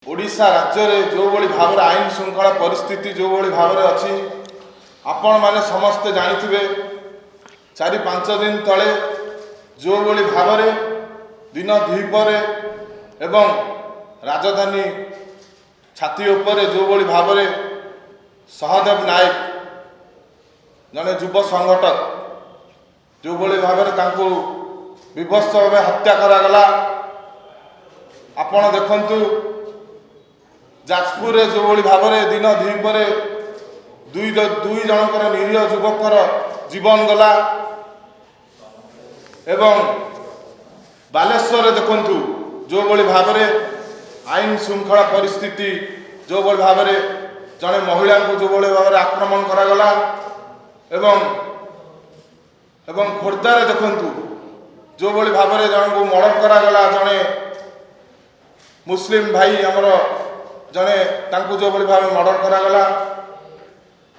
ओडिशा राज्य में जो भाई भाव आईन श्रृंखला परिस्थिति जो भाव में अच्छी आपण मैंने समस्ते जानी 4-5 दिन तले जो भाव में दिन द्विपर एवं राजधानी छाती उपरे जो भाव में सहदेव नायक जड़े युव संगठक जो भाव में विभत्स भाव हत्या करागला। आपण देखंतु जाजपुर जो भाव में दिन द्विपर दुई जनकर निरीह युवकर जीवन गला एवं बालेश्वर देखंतु जो भाव में आईन श्रृंखला परिस्थिति जो भाव में जड़े महिला को जो भाव में आक्रमण करागला एवं खोर्धार देखंतु जो भाव में जन को मर्डर करागला जड़े मुस्लिम भाई आमर जड़े तांकु जो भाव में मर्डर करागला।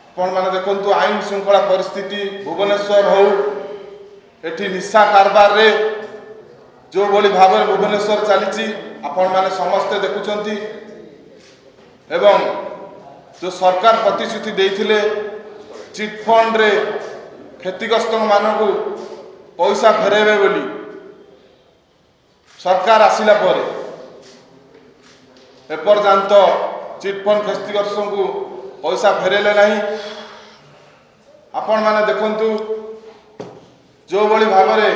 आपण मैंने देखंतु आईन श्रृंखला परिस्थिति भुवनेश्वर हो एठी निशा कारबार रे जो भाव में भुवनेश्वर चली आपण मैंने समस्ते देखुंती एवं जो सरकार प्रतिश्रुति देइथिले चिटफंड रे क्षतिग्रस्त मानक पैसा फेरेबे बोली सरकार आसिला पर एपर्यंत चिटफंड क्षतिग्रस्त को पैसा फेरेले नहीं। आपण मैंने देखंतु जो भाव में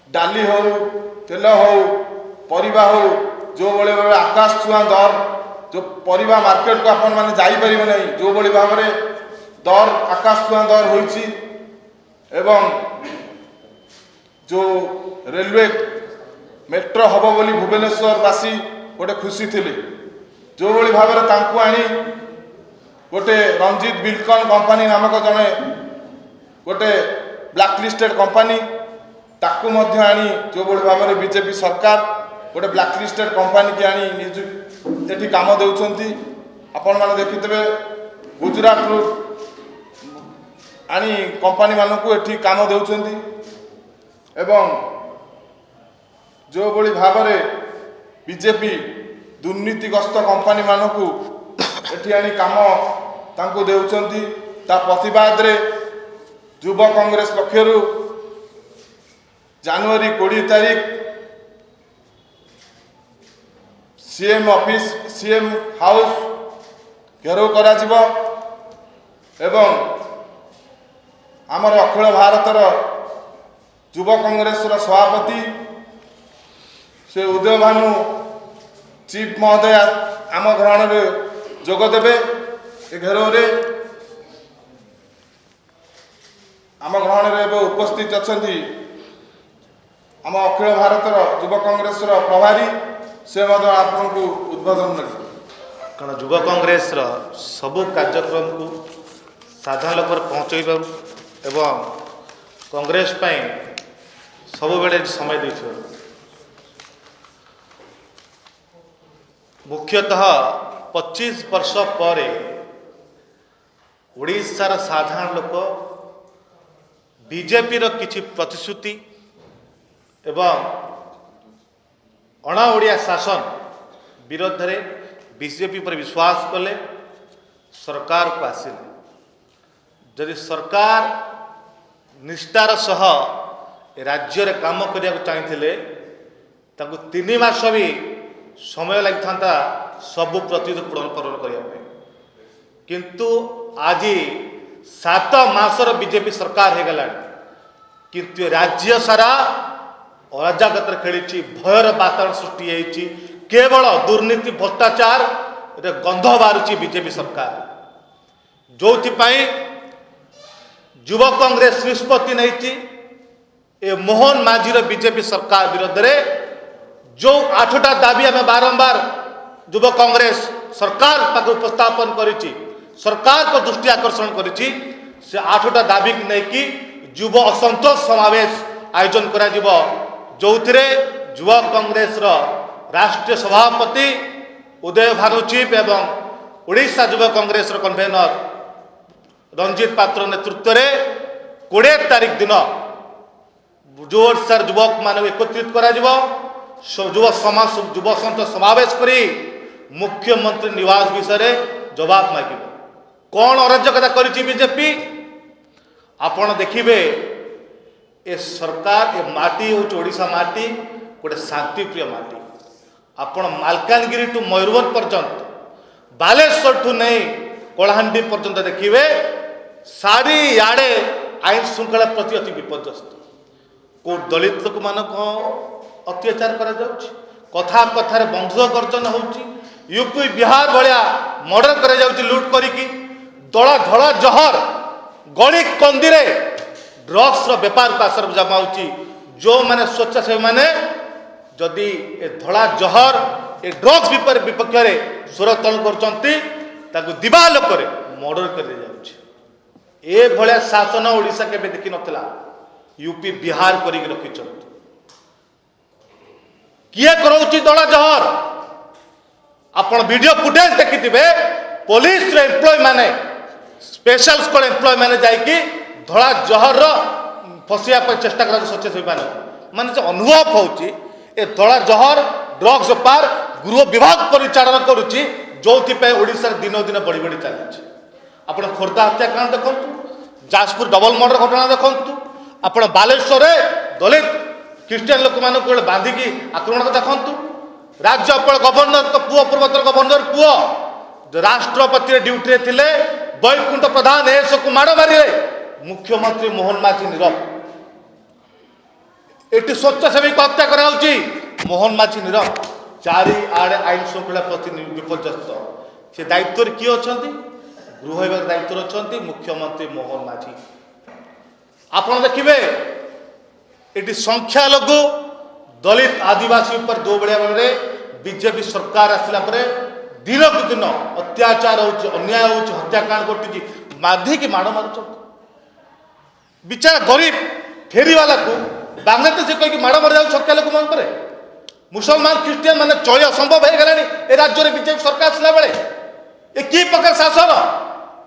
डाली हो तेल हो परिबा हो जो भाव आकाश छुआ दर जो परिबा मार्केट को आपण मैंने जापर नहीं जो भाव में दर आकाश छुआ दर होइछि एवं जो रेलवे मेट्रो हम बोली भुवनेश्वरवासी गोटे खुशी थिले जो भाव में तांकु आनी गोटे रंजित बिल्कन कंपनी नामक जड़े गोटे ब्लैकलिस्टेड कंपनी ताकू मध्य आनी जो भाव में बीजेपी सरकार गोटे ब्लैकलिस्टेड कंपनी की आनी ये काम देउछंती। आपण माने देखिथे गुजरात रु आनी कंपनी मानक एठी काम देउछंती एवं जो भाव में बीजेपी दुर्नीतिग्रस्त कंपनी मानक एठी आनी काम तांको देउछंती। ता प्रतिवाद रे युव कांग्रेस पक्षरु जनवरी 20 तारीख सीएम ऑफिस सीएम हाउस घेराव करा जिवो एवं आमर अखिल भारतर युव कांग्रेस सभापति से उदय भानु चीफ महोदय आम ग्रहण में जोग देवे घेराव आम ग्रहण में उपस्थित अच्छा आम अखिल भारतर युव कांग्रेस प्रभारी से आपको उद्बोधन कारण युव कांग्रेस सबु कार्यक्रम को साधारण लोक पहुँच एवं कांग्रेस सब बेले समय दे मुख्यतः 25 वर्ष पर ओडिशार साधारण लोक बीजेपी किछि प्रतिश्रुति एवं अणाओडिया शासन विरोध में बीजेपी पर विश्वास कले सरकार को आसिले जदि सरकार निष्ठार सह राज्य रे काम करिया चाहिए 3 मास भी समय लगी था सबु प्रतिनिधि पूरण करने किंतु आज 7 मासर बीजेपी सरकार हो गला किंतु राज्य सारा अराजकता खेली भयर वातावरण सृष्टि होती केवल दुर्नीति भ्रष्टाचार गंध बाहर बीजेपी सरकार जो युव कांग्रेस निष्पत्ति नहीं ए मोहन माझीर बीजेपी सरकार विरोध में जो 8टा दाबी आम बारंबार युव कांग्रेस सरकार पाक उपस्थापन करिछि सरकार को दृष्टि आकर्षण करिछि से 8टा दाबी नहीं युव असंतोष समावेश आयोजन करा जिवो जोथिरे युव कांग्रेस राष्ट्रीय सभापति उदय भानु चीफ एवं ओडिशा युव कांग्रेस कन्वेनर रंजित पात्र नेतृत्व में 20 तारीख दिन जोरसार युवक मान एकत्रित करा युव समाज युव संघ समावेश करी मुख्यमंत्री निवास विषय जवाब मागे कौन अराजकता करी बीजेपी आपण देखिए ए सरकार ए माटी हूँ ओडिशा माटी गोटे शांतिप्रिय माटी आपण मालकानगिरी टू मयूरभंज पर्यंत बालेश्वर ठू नहीं कलाहांडी पर्यंत देखिए सारी आड़े आईन श्रृंखला प्रति अति विपर्यस्त को दलित लोक मान अत्याचार करा कथा कथार बंध गर्जन होची यूपी बिहार भाया मर्डर करा लुट करिकी दला धड़ा जहर गली कंदी ड्रग्स बेपार को आसर जमा होची जो माने स्वेच्छासेवी माने जदि ए धड़ा जहर ए ड्रग्स विपक्ष में स्वर तल कर दिवालोक मर्डर कर ए भलिया शासन ओडिशा के देखी नथिला यूपी बिहार करी रखी किए कराउची दड़ा जहर आपण वीडियो फुटेज देखिथिबे पुलिस रे एम्प्लॉय माने स्पेशल स्क्वाड एम्प्लॉय माने जाइकी धड़ा जहर फसिया पर चेष्टा कर सचेत माने जो अनुभव होची ए धड़ा जहर ड्रग्स पार गृह विभाग परिचालन करुची जोथि पे ओडिसा दिन दिन बढ़ी बढ़ी चली आपण खोर्धा हत्याकांड देखंतु जाजपुर डबल मर्डर घटना देखंतु आपण बालेश्वर दलित क्रिश्चियन लोक मान बांधिकी आक्रमण देखंतु राज्यपाल गवर्नर पुओ पूर्वोत्तर गवर्नर पुओ राष्ट्रपति ड्यूटी थिले वैकुंठ प्रधान एस को माड़ मारे मुख्यमंत्री मोहन माझी नीरव एटी स्वेच्छासेवी को हत्या कराउची मोहन माझी नीरव चारि आड़े आईन श्रृंखला प्रति विपर्यस्त से दायित्व किए अच्छा गृह विभाग दायित्व अच्छा मुख्यमंत्री मोहन माझी आपण देखिए ये संख्यालघु दलित आदिवासी पर दो बड़िया भाव बीजेपी सरकार आसला दिन को दिन अत्याचार हो अन्याय हो हत्याकांड घटी बाधिकी माड़ मार विचार गरीब फेरीवाला को बांग्लादेश कहीं माड़ मार जाऊँ संख्यालघु मान पर मुसलमान क्रिश्चियन माने चली असंभव हो गलानी ए राज्य में बीजेपी सरकार आसला बेले ए कि प्रकार शासन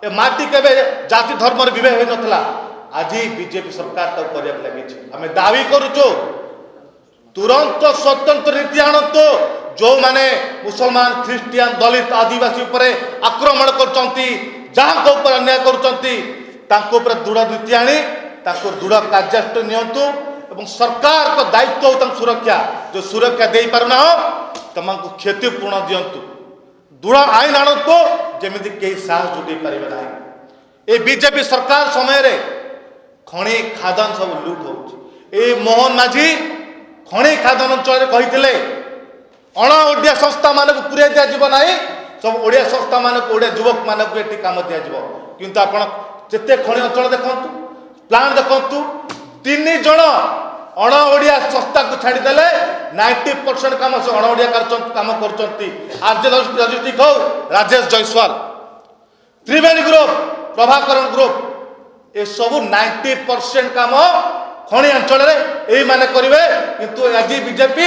ए माटी केबे जाति धर्म विभेद हो नथला आज बीजेपी सरकार तक करने लगी आम दावी करुचु तुरंत स्वतंत्र नीति आणतु जो माने मुसलमान ख्रीस्टियान दलित आदिवासी पर आक्रमण कर अन्याय कर दृढ़ नीति आनी दृढ़ कार्यानुष्ठान नियंतु एवं सरकार को दायित्व हो सुरक्षा जो सुरक्षा दे पारना तुमको क्षतिपूर्ण दिंतु दृढ़ आईन आणतु जमी कहीं साहस जुटे पारे ना ये बीजेपी सरकार समय खणी खादान सब लुट हो मोहन माझी खणी खादान अंचल कही अण ओडिया संस्था मानक पूरे दिज्व ना सब ओडिया संस्था मानक ओडिया युवक मानक ये कम दिज्व किंतु आपण जिते खणी अंचल देखु प्लान देखु 3 जन अण ओडिया संस्था को छाड़देले 90% काम से अण ओडिया काम कर लॉजिस्टिक हो राजेश जयसवाल त्रिवेणी ग्रुप प्रभाकरण ग्रुप ए सब 90% काम खणी अंचल यही माने करेंगे किंतु आज बीजेपी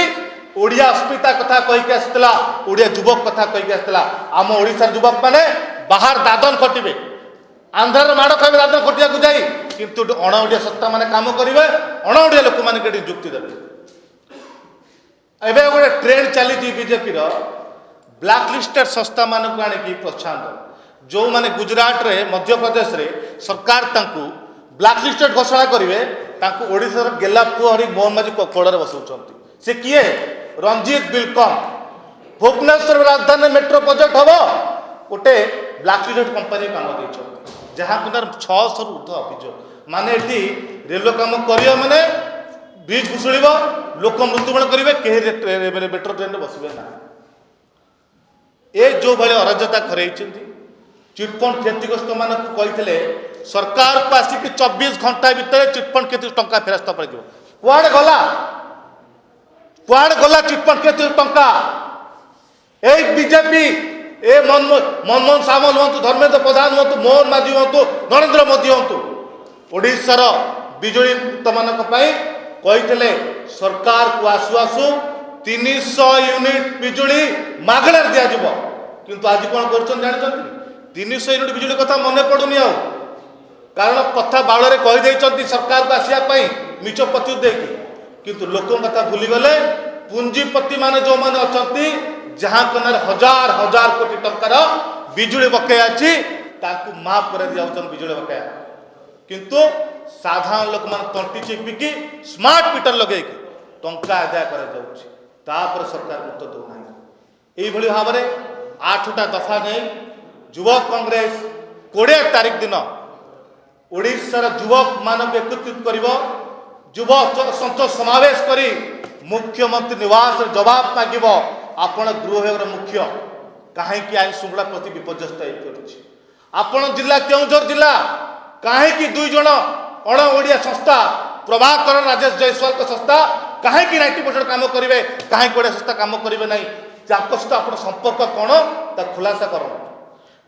ओडिया अस्मिता कथा कहीकि आसला ओडिया युवक कथा कहीकि आसला आम ओडिशा युवक माने बाहर दादन खटिबे आंध्र माड़ खाइबे दादन खटिया को जाई किंतु अण ओडिया सत्ता माने काम करेंगे अण ओडिया लोक माने केटी जुक्ति देबे एबे गोटे ट्रेंड चली बीजेपी रो ब्लैक लिस्टेड संस्था मानक आनिकी प्रोत्साहन जो माने गुजरात रे मध्य प्रदेश रे सरकार तांकु ब्लैक लिस्टेड घोषणा करेंगे तांकु ओडिशा गेला पुहरी मोहन माझी कोड़े बसौंट से किए रंजीत बिलकम भुवनेश्वर राजधानी मेट्रो प्रोजेक्ट हम गोटे ब्लैक लिस्टेड कंपनी काम दे जहाँ 600 ऊर्ध अभियोग माने ये रेलवे काम कर माने ब्रिज भुशुड़ लोक मृत्युबरण करेंगे कहीं मेट्रो ट्रेन बसवे ना ये जो भाई अराजकता करे चिटफंड क्षतिग्रस्त मानक कहते सरकार को आसिक 24 घंटा भितर चिटफंड क्षति टंका फेरस्त पड़ कुआड़े गला चिटफंड क्षति टंका ए बीजेपी ए मनमोहन सामल हूँ धर्मेंद्र प्रधान हूँ मोहन माझी हूँ नरेंद्र मोदी हूँ ओडिशार बिजुली मान कहते सरकार को आसु आसु 300 यूनिट बिजुली मागणा दिज्व किंतु आज कौन कर जानते 300 यूनिट बिजुली कथा मन पड़ुनी आ कारण कथा बाड़े कहीदे सरकार को आसापी मिच प्रत्युत देकी किंतु लोक कथा भूलीगले ପୁଞ୍ଜିପତି ମାନେ ଯେଉଁମାନେ ଅଛନ୍ତି ଯାହାଙ୍କ ନାଁରେ ହଜାର ହଜାର କୋଟି ଟଙ୍କାର ବିଜୁଳି ବକେୟା ଅଛି ତାଙ୍କୁ ମାଫ କରି ଦିଆଯାଉଛନ୍ତି ବିଜୁଳି ବକେୟା, କିନ୍ତୁ ସାଧାରଣ ଲୋକମାନେ ତଣ୍ଟି ଚିପିକି ସ୍ମାର୍ଟ ମିଟର ଲଗେଇକି ଟଙ୍କା ଆଦାୟ କରାଯାଉଛି, ତାପରେ ସରକାର ଗୁରୁତ୍ୱ ଦେଉନାହିଁ। এইভাবে ভাবে 8টা দফা নেই যুবক কংগ্রেস 20 তারিখ দিন ওড়িশার যুবক মানক একত্রিত করব, যুব সন্তোষ সমাবেশ করে মুখ্যমন্ত্রী নিবাস জবাব মাগিব আপন গৃহ বিভাগর মুখ্য কাহিঁকি আইন শৃঙ্খলা প্রতি বিপর্যস্ত হয়ে পড়ছে। আপন জেলা কেউঝর জেলা কাহিঁকি 2 জন অণ ওড়িয়া সংস্থা প্রভাকর রাজেশ জয়সওয়াল সংস্থা কাহিঁকি 90% কাম করবে, কাহিঁকি ওড়িয়া সংস্থা কাম করবে নাই, তাଙ୍କ ସହିତ ଆପଣ ସମ୍ପର୍କ କ'ଣ ତା ଖୁଲାସା କରନ୍ତୁ।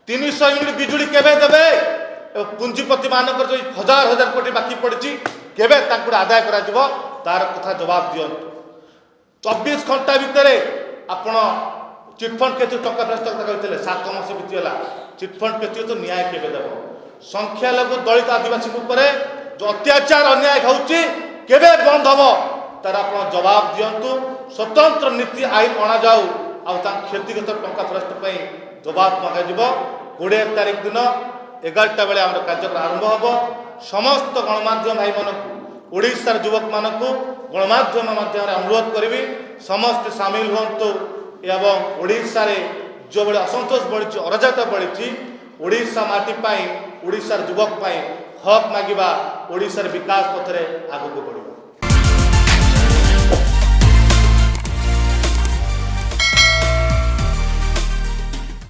300 ୟୁନିଟ୍ ବିଜୁଳି କେବେ ଦେବେ? ପୁଞ୍ଜିପତି ମାନଙ୍କର ଯେଉଁ ହଜାର ହଜାର କୋଟି ବାକି ପଡ଼ିଛି କେବେ ତାଙ୍କୁ ଆଦାୟ କରାଯିବ ତାର କଥା ଜବାବ ଦିଅନ୍ତୁ। 24 ଘଣ୍ଟା ଭିତରେ ଆପଣ ଚିଟଫଣ୍ଡ କେତେ ଟଙ୍କା ଫେରସ୍ତ କହିଥିଲେ, 7 ମାସ ବିତିଗଲା, ଚିଟଫଣ୍ଡ କେତେ ତ ନ୍ୟାୟ କେବେ ଦେବ? ସଂଖ୍ୟାଲଘୁ ଦଳିତ ଆଦିବାସୀଙ୍କ ଉପରେ ଯେଉଁ ଅତ୍ୟାଚାର ଅନ୍ୟାୟ ହେଉଛି କେବେ ବନ୍ଦ ହେବ ତାର ଆପଣ ଜବାବ ଦିଅନ୍ତୁ। ସ୍ୱତନ୍ତ୍ର ନୀତି ଆଇନ ଅଣାଯାଉ ଆଉ ତାଙ୍କ କ୍ଷତିଗ୍ରସ୍ତ ଟଙ୍କା ଫେରସ୍ତ ପାଇଁ ଜବାବ ମଗାଯିବ। 20 ତାରିଖ ଦିନ 11ଟା ବେଳେ ଆମର କାର୍ଯ୍ୟକ୍ରମ ଆରମ୍ଭ ହେବ। ସମସ୍ତ ଗଣମାଧ୍ୟମ ଭାଇମାନଙ୍କୁ, ଓଡ଼ିଶାର ଯୁବକମାନଙ୍କୁ ଗଣମାଧ୍ୟମ ମାଧ୍ୟମରେ ଅନୁରୋଧ କରିବି ସମସ୍ତେ ସାମିଲ ହୁଅନ୍ତୁ ଏବଂ ଓଡ଼ିଶାରେ ଯେଉଁଭଳି ଅସନ୍ତୋଷ ବଢ଼ିଛି, ଅରାଜକତା ବଢ଼ିଛି, ଓଡ଼ିଶା ମାଟି ପାଇଁ, ଓଡ଼ିଶାର ଯୁବକ ପାଇଁ ହକ୍ ମାଗିବା, ଓଡ଼ିଶାର ବିକାଶ ପଥରେ ଆଗକୁ ବଢ଼ିବା।